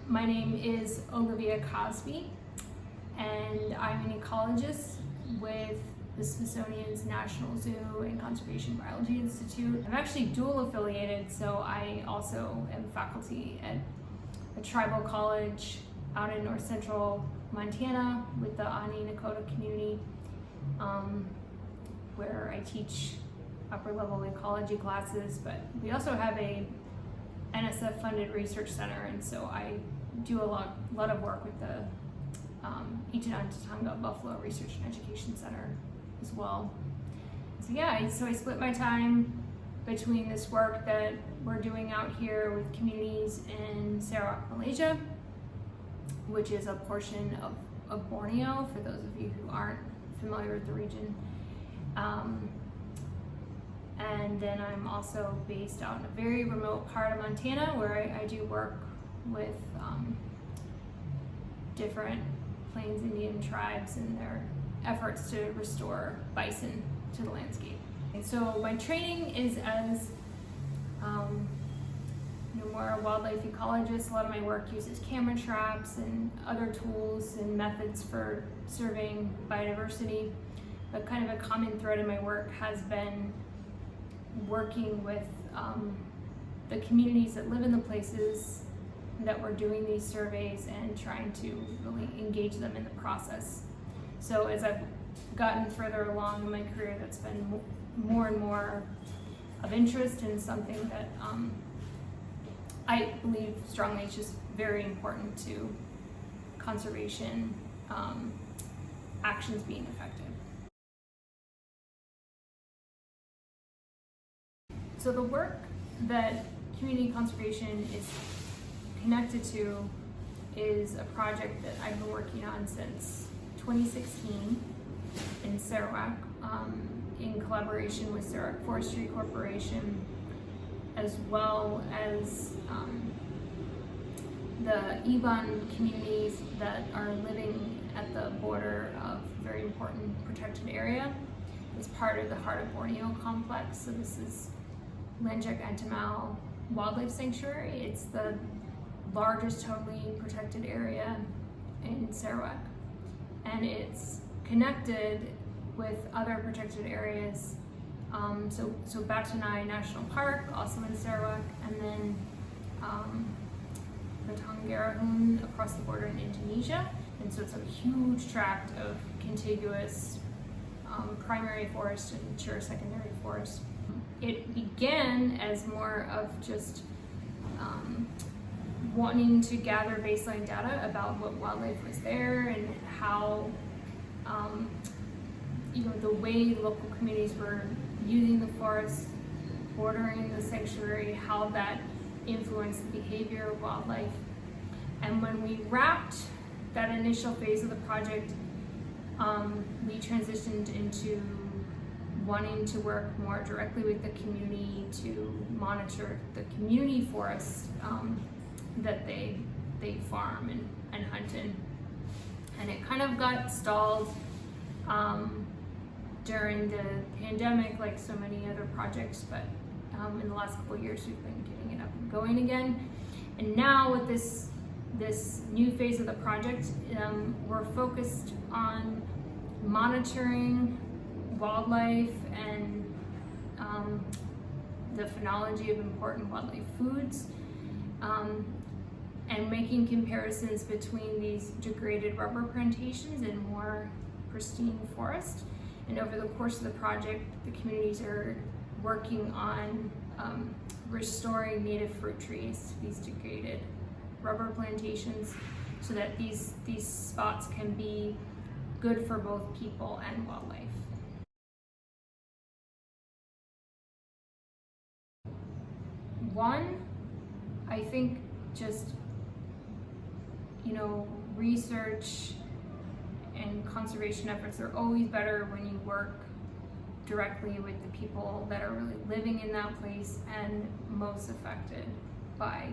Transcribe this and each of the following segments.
My name is Olivia Cosby, and I'm an ecologist with the Smithsonian's National Zoo and Conservation Biology Institute. I'm actually dual affiliated, so I also am faculty at a tribal college out in north central Montana with the Ani Nakota community, where I teach upper level ecology classes, but we also have a NSF funded research center, and so I do a lot of work with the Ecologist Buffalo Research and Education Center as well. So yeah, so I split my time between this work that we're doing out here with communities in Sarawak, Malaysia, which is a portion of Borneo, for those of you who aren't familiar with the region. And then I'm also based out in a very remote part of Montana where I do work with different Plains Indian tribes and their efforts to restore bison to the landscape. And so my training is as more a wildlife ecologist. A lot of my work uses camera traps and other tools and methods for surveying biodiversity. But kind of a common thread in my work has been working with the communities that live in the places that we're doing these surveys and trying to really engage them in the process. So as I've gotten further along in my career, that's been more and more of interest in something that I believe strongly is just very important to conservation actions being effective. So the work that community conservation is connected to is a project that I've been working on since 2016 in Sarawak, in collaboration with Sarawak Forestry Corporation, as well as the Iban communities that are living at the border of a very important protected area. It's part of the Heart of Borneo complex. So this is Lanjak Entimau Wildlife Sanctuary. It's the largest totally protected area in Sarawak, and it's connected with other protected areas. So Batanai National Park, also in Sarawak, and then Batangarahun across the border in Indonesia. And so it's a huge tract of contiguous primary forest and mature secondary forest. It began as more of just wanting to gather baseline data about what wildlife was there and how the way local communities were using the forest, bordering the sanctuary, how that influenced the behavior of wildlife. And when we wrapped that initial phase of the project, we transitioned into wanting to work more directly with the community to monitor the community forests that they farm and hunt in. And it kind of got stalled during the pandemic, like so many other projects, but in the last couple of years we've been getting it up and going again. And now with this new phase of the project, we're focused on monitoring wildlife and the phenology of important wildlife foods, and making comparisons between these degraded rubber plantations and more pristine forest. And over the course of the project, the communities are working on restoring native fruit trees to these degraded rubber plantations so that these spots can be good for both people and wildlife. One, I think just, research and conservation efforts are always better when you work directly with the people that are really living in that place and most affected by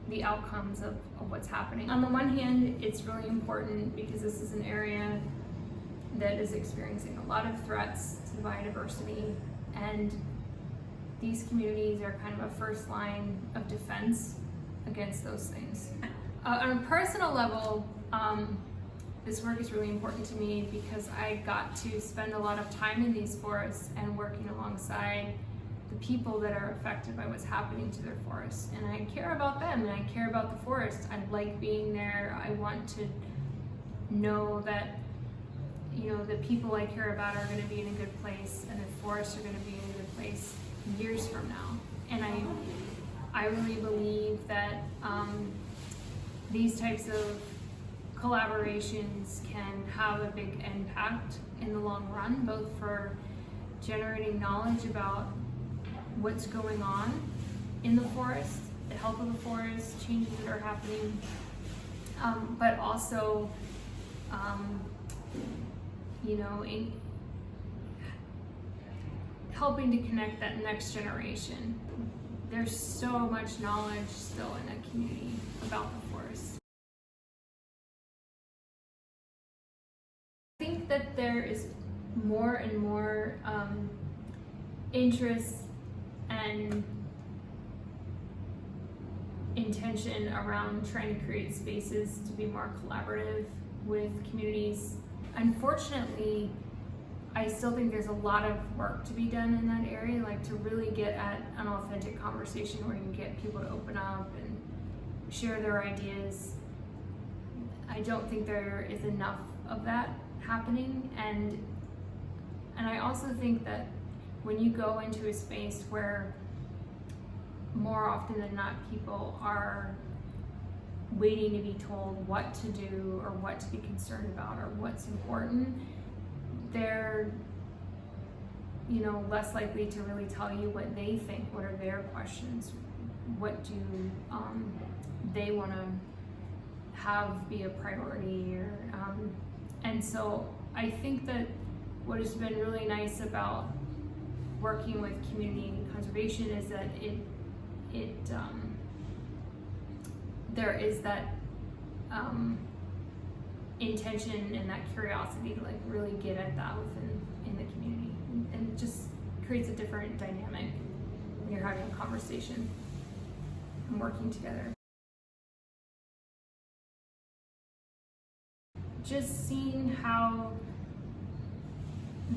the outcomes of what's happening. On the one hand, it's really important because this is an area that is experiencing a lot of threats to biodiversity, and these communities are kind of a first line of defense against those things. On a personal level, this work is really important to me because I got to spend a lot of time in these forests and working alongside the people that are affected by what's happening to their forests. And I care about them and I care about the forest. I like being there. I want to know that, you know, the people I care about are going to be in a good place and the forests are going to be in a good place years from now. And I really believe that these types of collaborations can have a big impact in the long run, both for generating knowledge about what's going on in the forest, the health of the forest, changes that are happening, but also, you know, in helping to connect that next generation. There's so much knowledge still in the community about the forest. I think that there is more and more interest and intention around trying to create spaces to be more collaborative with communities. Unfortunately, I still think there's a lot of work to be done in that area, like to really get at an authentic conversation where you can get people to open up and share their ideas. I don't think there is enough of that happening, and I also think that when you go into a space where more often than not people are waiting to be told what to do or what to be concerned about or what's important, they're, you know, less likely to really tell you what they think, what are their questions, what do they want to have be a priority, or and so I think that what has been really nice about working with community conservation is that there is that intention and that curiosity to like really get at that in the community, and it just creates a different dynamic when you're having a conversation and working together. Just seeing how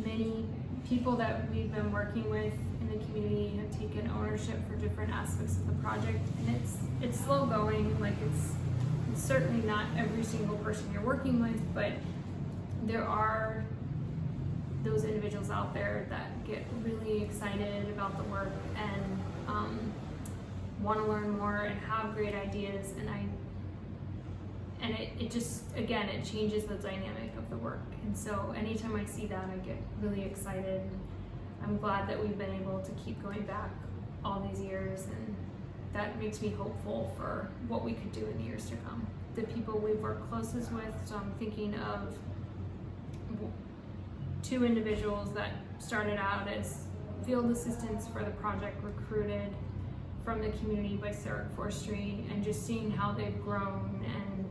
many people that we've been working with in the community have taken ownership for different aspects of the project, and it's slow going. Like it's certainly not every single person you're working with, but there are those individuals out there that get really excited about the work and want to learn more and have great ideas, and it just, again, it changes the dynamic of the work. And so anytime I see that, I get really excited. I'm glad that we've been able to keep going back all these years, and that makes me hopeful for what we could do in the years to come. The people we've worked closest with, so I'm thinking of two individuals that started out as field assistants for the project, recruited from the community by Sarawak Forestry, and just seeing how they've grown and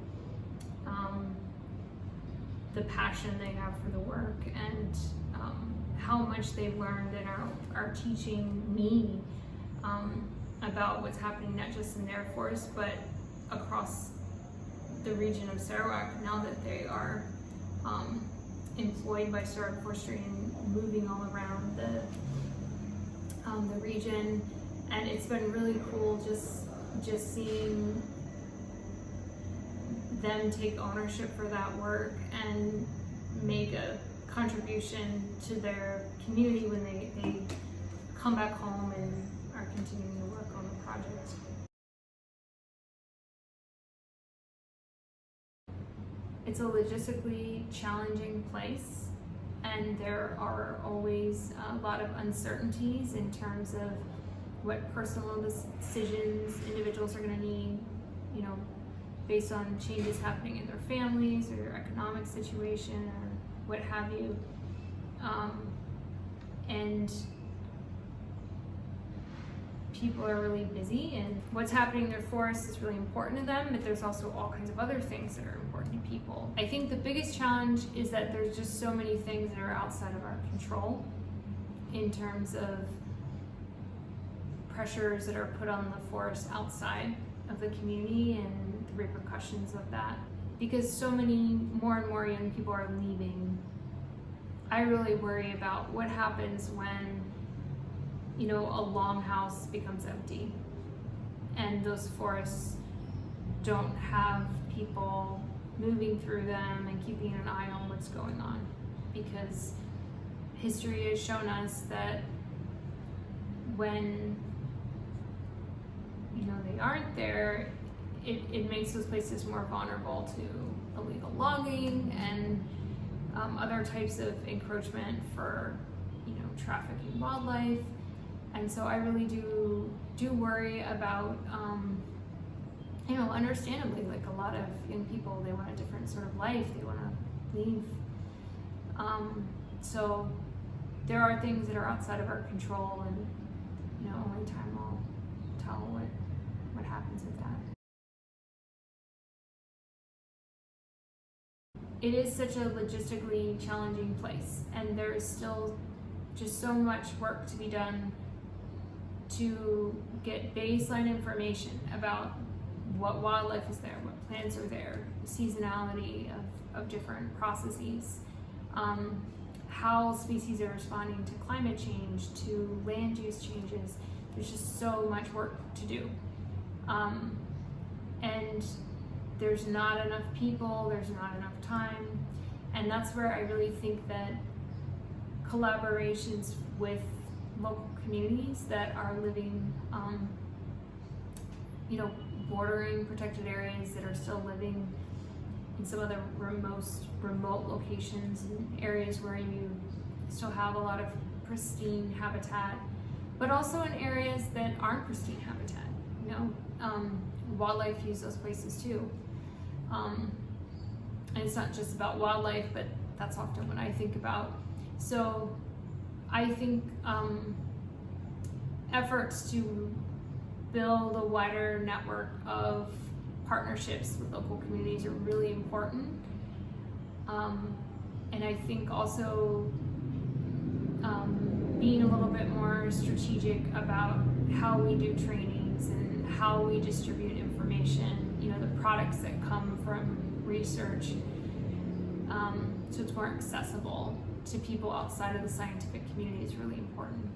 the passion they have for the work, and how much they've learned and are teaching me about what's happening not just in their forest but across the region of Sarawak, now that they are employed by Sarawak Forestry and moving all around the region. And it's been really cool just seeing them take ownership for that work and make a contribution to their community when they come back home and are continuing to work on the project. It's a logistically challenging place, and there are always a lot of uncertainties in terms of what personal decisions individuals are going to need, you know, based on changes happening in their families or their economic situation or what have you. And people are really busy, and what's happening in their forests is really important to them, but there's also all kinds of other things that are important to people. I think the biggest challenge is that there's just so many things that are outside of our control in terms of pressures that are put on the forest outside of the community and the repercussions of that. Because so many more and more young people are leaving, I really worry about what happens when, a longhouse becomes empty and those forests don't have people moving through them and keeping an eye on what's going on. Because history has shown us that when they aren't there, it makes those places more vulnerable to illegal logging and other types of encroachment for trafficking wildlife. And so I really do worry about understandably, like a lot of young people, they want a different sort of life, they want to leave. So there are things that are outside of our control, and only time will tell what happens with that. It is such a logistically challenging place, and there is still just so much work to be done to get baseline information about what wildlife is there, what plants are there, the seasonality of different processes, how species are responding to climate change, to land use changes. There's just so much work to do. And there's not enough people, there's not enough time, and that's where I really think that collaborations with local communities that are living, bordering protected areas, that are still living in some of the most remote locations and areas where you still have a lot of pristine habitat, but also in areas that aren't pristine habitat. Wildlife use those places too. And it's not just about wildlife, but that's often what I think about. So I think efforts to build a wider network of partnerships with local communities are really important. And I think also being a little bit more strategic about how we do trainings and how we distribute information, the products that come from research, so it's more accessible to people outside of the scientific community is really important.